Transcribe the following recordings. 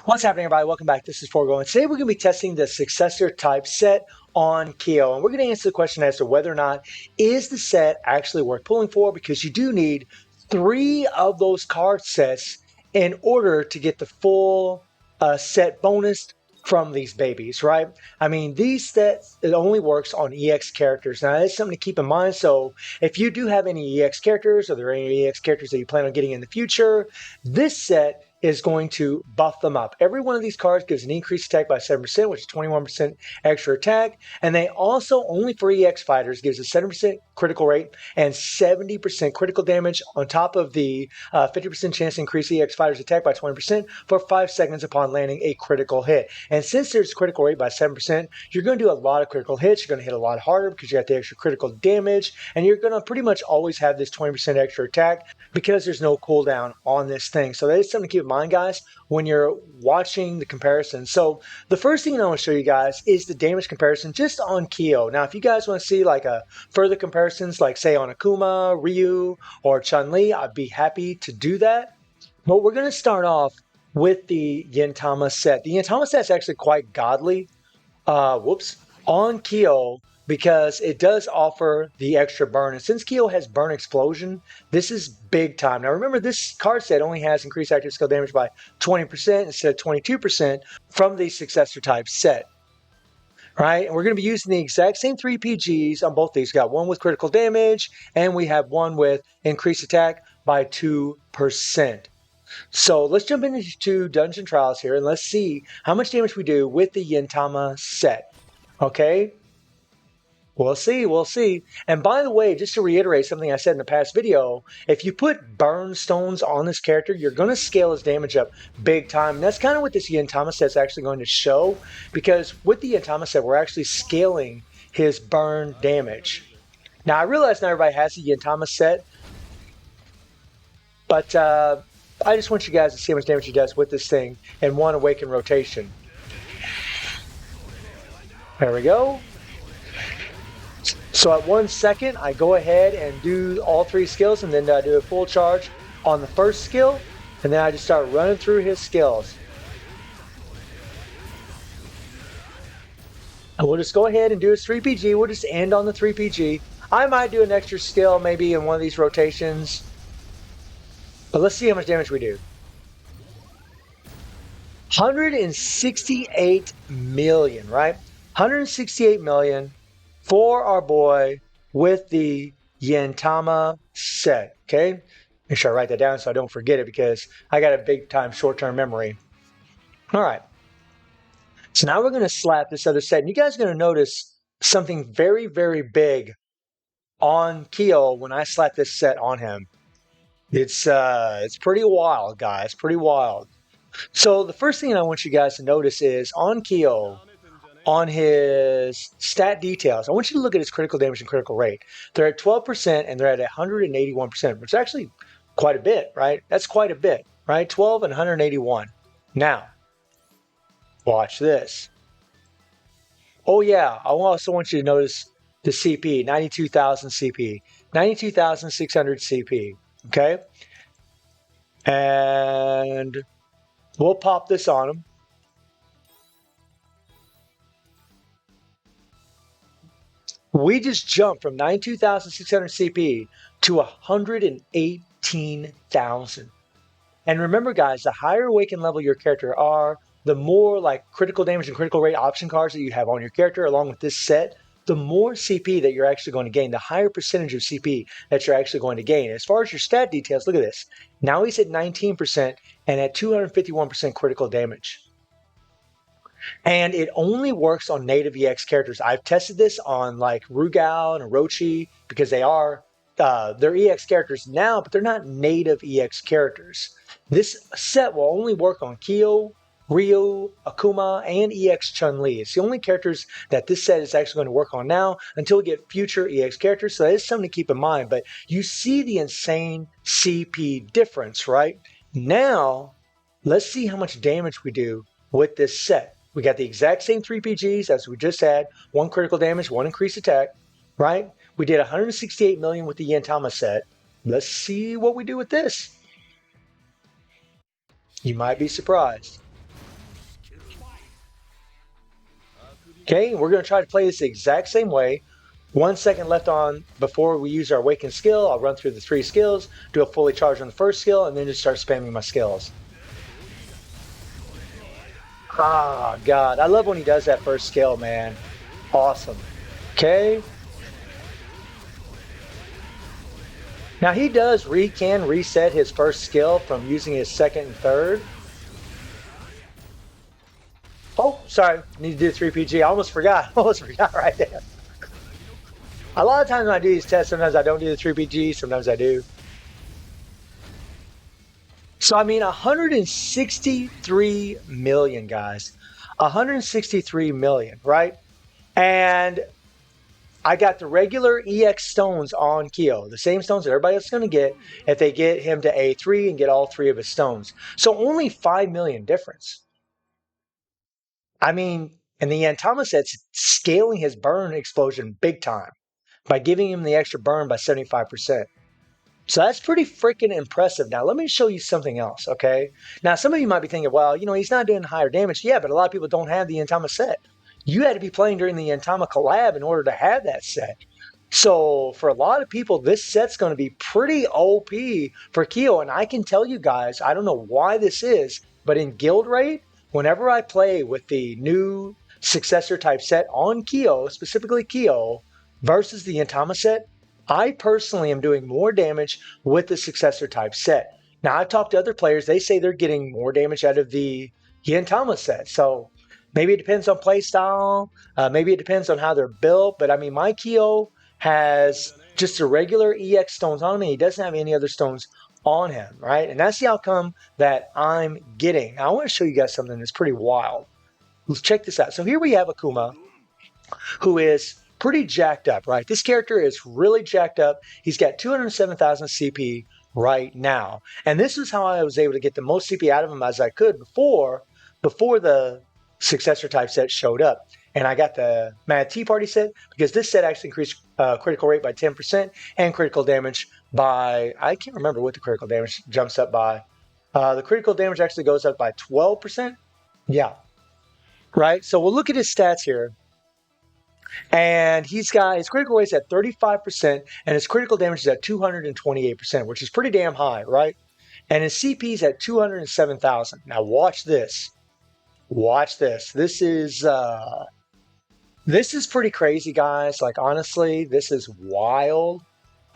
What's happening, everybody? Welcome back. This is Forgo, and today we're going to be testing the Successor type set on Keo, and we're going to answer the question as to whether or not is the set actually worth pulling for, because you do need 3 of those card sets in order to get the full set bonus from these babies, right? I mean, these sets, it only works on EX characters. Now, that's something to keep in mind. So if you do have any EX characters, or there are any EX characters that you plan on getting in the future, this set is going to buff them up. Every one of these cards gives an increased attack by 7%, which is 21% extra attack. And they also, only for EX fighters, gives a 7% critical rate and 70% critical damage on top of the 50% chance to increase EX fighters attack by 20% for 5 seconds upon landing a critical hit. And since there's critical rate by 7%, you're going to do a lot of critical hits. You're going to hit a lot harder because you got the extra critical damage. And you're going to pretty much always have this 20% extra attack because there's no cooldown on this thing. So that is something to keep in mind, guys, when you're watching the comparison. So the first thing I want to show you guys is the damage comparison just on Keo. Now, if you guys want to see like a further comparisons, like say on Akuma, Ryu, or Chun-Li, I'd be happy to do that. But we're going to start off with the Gintama set. The Gintama set is actually quite godly. On Keo, because it does offer the extra burn. And since Keo has burn explosion, this is big time. Now remember, this card set only has increased active skill damage by 20% instead of 22% from the Successor type set. Right? And we're going to be using the exact same 3 PGs on both these. We got one with critical damage, and we have one with increased attack by 2%. So let's jump into Dungeon Trials here, and let's see how much damage we do with the Gintama set. Okay? We'll see. And by the way, just to reiterate something I said in the past video, if you put burn stones on this character, you're going to scale his damage up big time. And that's kind of what this Gintama set is actually going to show, because with the Gintama set, we're actually scaling his burn damage. Now, I realize not everybody has a Gintama set, but I just want you guys to see how much damage he does with this thing in one awaken rotation. There we go. So at 1 second, I go ahead and do all 3 skills, and then I do a full charge on the first skill, and then I just start running through his skills. And we'll just go ahead and do his 3 PG. We'll just end on the 3 PG. I might do an extra skill maybe in one of these rotations, but let's see how much damage we do. 168 million, right? 168 million. For our boy with the Gintama set, okay? Make sure I write that down so I don't forget it, because I got a big time short-term memory. All right. So now we're going to slap this other set. And you guys are going to notice something very, very big on Keo when I slap this set on him. It's pretty wild, guys. Pretty wild. So the first thing I want you guys to notice is on Keo, on his stat details, I want you to look at his critical damage and critical rate. They're at 12% and they're at 181%, which is actually quite a bit, right? That's quite a bit, right? 12 and 181. Now, watch this. Oh yeah, I also want you to notice the CP, 92,000 CP, 92,600 CP, okay? And we'll pop this on him. We just jumped from 92,600 CP to 118,000. And remember, guys, the higher awakened level your character are, the more like critical damage and critical rate option cards that you have on your character, along with this set, the more CP that you're actually going to gain, the higher percentage of CP that you're actually going to gain. As far as your stat details, look at this. Now he's at 19% and at 251% critical damage. And it only works on native EX characters. I've tested this on like Rugal and Orochi, because they're EX characters now, but they're not native EX characters. This set will only work on Keo, Ryu, Akuma, and EX Chun-Li. It's the only characters that this set is actually going to work on now until we get future EX characters. So that is something to keep in mind. But you see the insane CP difference, right? Now, let's see how much damage we do with this set. We got the exact same 3 PGs as we just had. 1 critical damage, 1 increased attack, right? We did 168 million with the Gintama set. Let's see what we do with this. You might be surprised. Okay, we're going to try to play this the exact same way. 1 second left on before we use our awakened skill. I'll run through the 3 skills, do a fully charge on the first skill, and then just start spamming my skills. Ah, God. I love when he does that first skill, man. Awesome. Okay. Now he can reset his first skill from using his second and third. Oh, sorry. Need to do 3PG. I almost forgot. I almost forgot right there. A lot of times when I do these tests, sometimes I don't do the 3PG, sometimes I do. So, I mean, 163 million, guys. 163 million, right? And I got the regular EX stones on Kyo, the same stones that everybody else is going to get if they get him to A3 and get all 3 of his stones. So only 5 million difference. I mean, and the Yantama set's scaling his burn explosion big time by giving him the extra burn by 75%. So that's pretty freaking impressive. Now, let me show you something else, okay? Now, some of you might be thinking, well, he's not doing higher damage. Yeah, but a lot of people don't have the Yantama set. You had to be playing during the Yantama collab in order to have that set. So for a lot of people, this set's going to be pretty OP for Kyo. And I can tell you guys, I don't know why this is, but in guild rate, whenever I play with the new successor type set on Kyo, specifically Kyo, versus the Yantama set, I personally am doing more damage with the successor type set. Now, I've talked to other players. They say they're getting more damage out of the Yantama set. So maybe it depends on play style. Maybe it depends on how they're built. But I mean, my Kyo has just the regular EX stones on him. He doesn't have any other stones on him, right? And that's the outcome that I'm getting. Now, I want to show you guys something that's pretty wild. Let's check this out. So here we have Akuma, who is pretty jacked up, right? This character is really jacked up. He's got 207,000 CP right now. And this is how I was able to get the most CP out of him as I could before the successor type set showed up. And I got the Mad Tea Party set because this set actually increased critical rate by 10% and critical damage by, I can't remember what the critical damage jumps up by. The critical damage actually goes up by 12%. Yeah. Right. So we'll look at his stats here. And he's got his critical rate's at 35%, and his critical damage is at 228%, which is pretty damn high, right? And his CP is at 207,000. Now watch this. Watch this. This is pretty crazy, guys. Like, honestly, this is wild.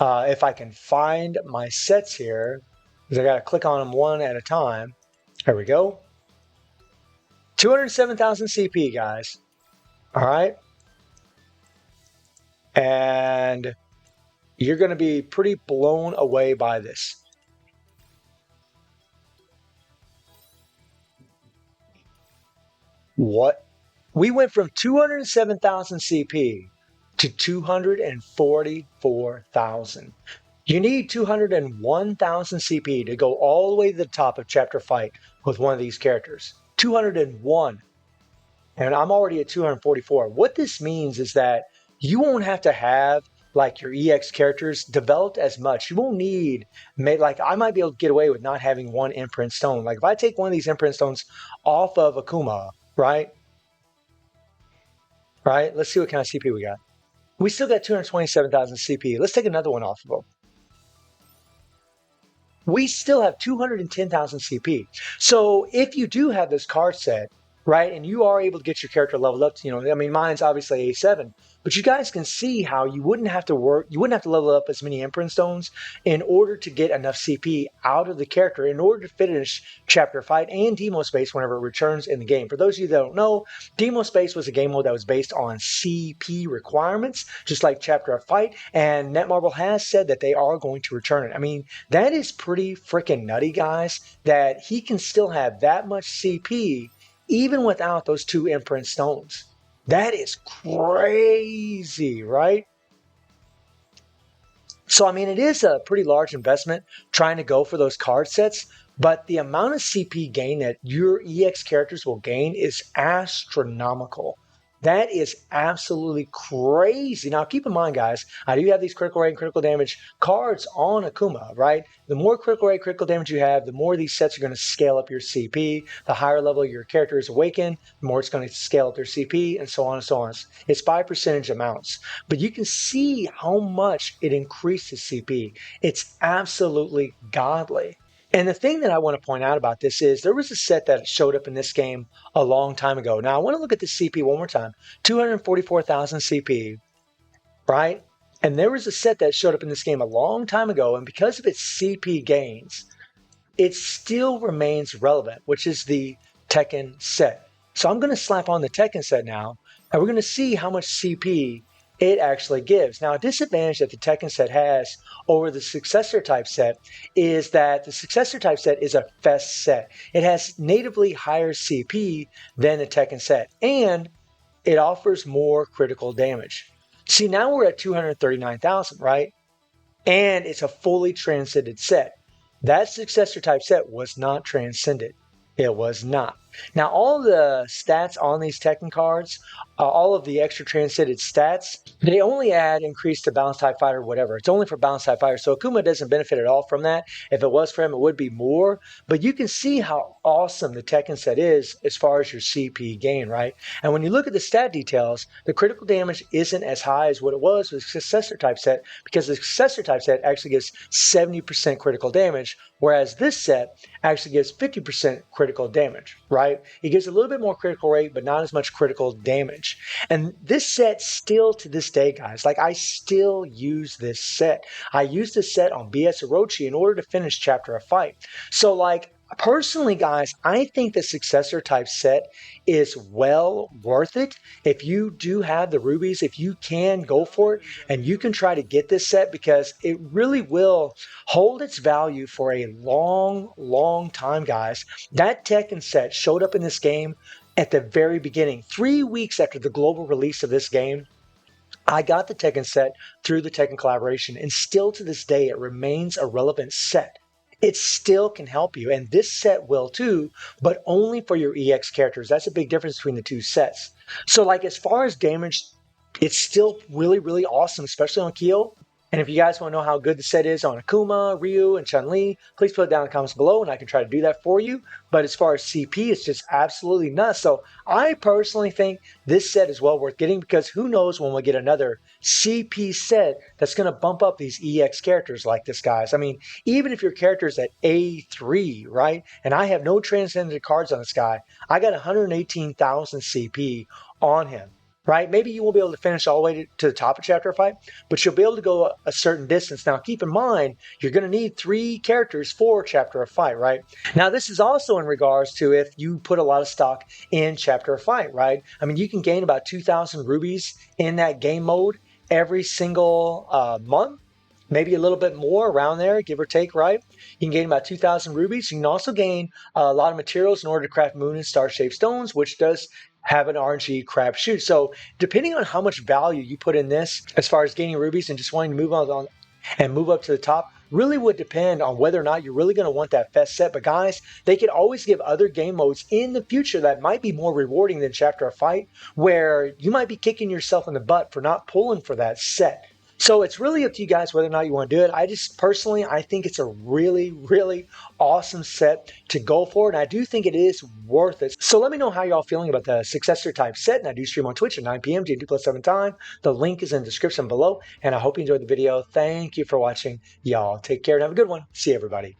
If I can find my sets here, because I got to click on them one at a time. There we go. 207,000 CP, guys. All right. And you're going to be pretty blown away by this. What? We went from 207,000 CP to 244,000. You need 201,000 CP to go all the way to the top of chapter fight with one of these characters. 201. And I'm already at 244. What this means is that you won't have to have like your EX characters developed as much. You won't need, like I might be able to get away with not having one imprint stone. Like if I take one of these imprint stones off of Akuma, right? Right? Let's see what kind of CP we got. We still got 227,000 CP. Let's take another one off of them. We still have 210,000 CP. So if you do have this card set, right, and you are able to get your character leveled up to, I mean, mine's obviously A7, but you guys can see how you wouldn't have to level up as many imprint stones in order to get enough CP out of the character in order to finish chapter fight and demo space whenever it returns in the game. For those of you that don't know, demo space was a game mode that was based on CP requirements, just like chapter of fight, and Netmarble has said that they are going to return it. I mean, that is pretty freaking nutty, guys, that he can still have that much CP even without those 2 imprint stones. That is crazy, right? So, I mean, it is a pretty large investment trying to go for those card sets, but the amount of CP gain that your EX characters will gain is astronomical. That is absolutely crazy. Now, keep in mind, guys, I do have these critical rate and critical damage cards on Akuma, right? The more critical rate, critical damage you have, the more these sets are going to scale up your CP. The higher level your character is awakened, the more it's going to scale up their CP, and so on and so on. It's by percentage amounts. But you can see how much it increases CP. It's absolutely godly. And the thing that I want to point out about this is there was a set that showed up in this game a long time ago. Now I want to look at the CP one more time. 244,000 CP, right? And there was a set that showed up in this game a long time ago, and because of its CP gains, it still remains relevant, which is the Tekken set. So I'm going to slap on the Tekken set now, and we're going to see how much CP it actually gives. Now, a disadvantage that the Tekken set has over the Successor type set is that the Successor type set is a fest set. It has natively higher CP than the Tekken set, and it offers more critical damage. See, now we're at 239,000, right? And it's a fully transcended set. That Successor type set was not transcended. It was not. Now, all the stats on these Tekken cards, all of the extra transcended stats, they only add increase to balance type fighter, whatever. It's only for balance type fighter. So Akuma doesn't benefit at all from that. If it was for him, it would be more. But you can see how awesome the Tekken set is as far as your CP gain, right? And when you look at the stat details, the critical damage isn't as high as what it was with the Successor type set, because the Successor type set actually gives 70% critical damage, whereas this set actually gives 50% critical damage, right? It gives a little bit more critical rate, but not as much critical damage. And this set still to this day, guys, like I still use this set. I use this set on BS Orochi in order to finish Chapter of Fight. So like, personally, guys, I think the Successor type set is well worth it. If you do have the rubies, if you can go for it and you can try to get this set, because it really will hold its value for a long, long time, guys. That Tekken set showed up in this game at the very beginning, 3 weeks after the global release of this game. I got the Tekken set through the Tekken collaboration, and still to this day, it remains a relevant set. It still can help you, and this set will too, but only for your EX characters. That's a big difference between the two sets. So, like, as far as damage, it's still really, really awesome, especially on Kyo. And if you guys want to know how good the set is on Akuma, Ryu, and Chun-Li, please put it down in the comments below, and I can try to do that for you. But as far as CP, it's just absolutely nuts. So I personally think this set is well worth getting, because who knows when we'll get another CP set that's going to bump up these EX characters like this, guys. I mean, even if your character is at A3, right, and I have no transcendent cards on this guy, I got 118,000 CP on him. Right? Maybe you won't be able to finish all the way to the top of Chapter 5, but you'll be able to go a certain distance. Now, keep in mind, you're going to need 3 characters for Chapter of Fight, right? Now, this is also in regards to if you put a lot of stock in Chapter of Fight, right? I mean, you can gain about 2,000 rubies in that game mode every single month. Maybe a little bit more around there, give or take, right? You can gain about 2,000 rubies. You can also gain a lot of materials in order to craft moon and star-shaped stones, which does have an RNG crap shoot. So depending on how much value you put in this, as far as gaining rubies and just wanting to move on and move up to the top, really would depend on whether or not you're really going to want that fest set. But guys, they could always give other game modes in the future that might be more rewarding than Chapter of Fight, where you might be kicking yourself in the butt for not pulling for that set. So it's really up to you guys whether or not you want to do it. I just personally, I think it's a really, really awesome set to go for, and I do think it is worth it. So let me know how y'all feeling about the Successor type set, and I do stream on Twitch at 9 p.m. GMT+7 time. The link is in the description below, and I hope you enjoyed the video. Thank you for watching. Y'all take care and have a good one. See you, everybody.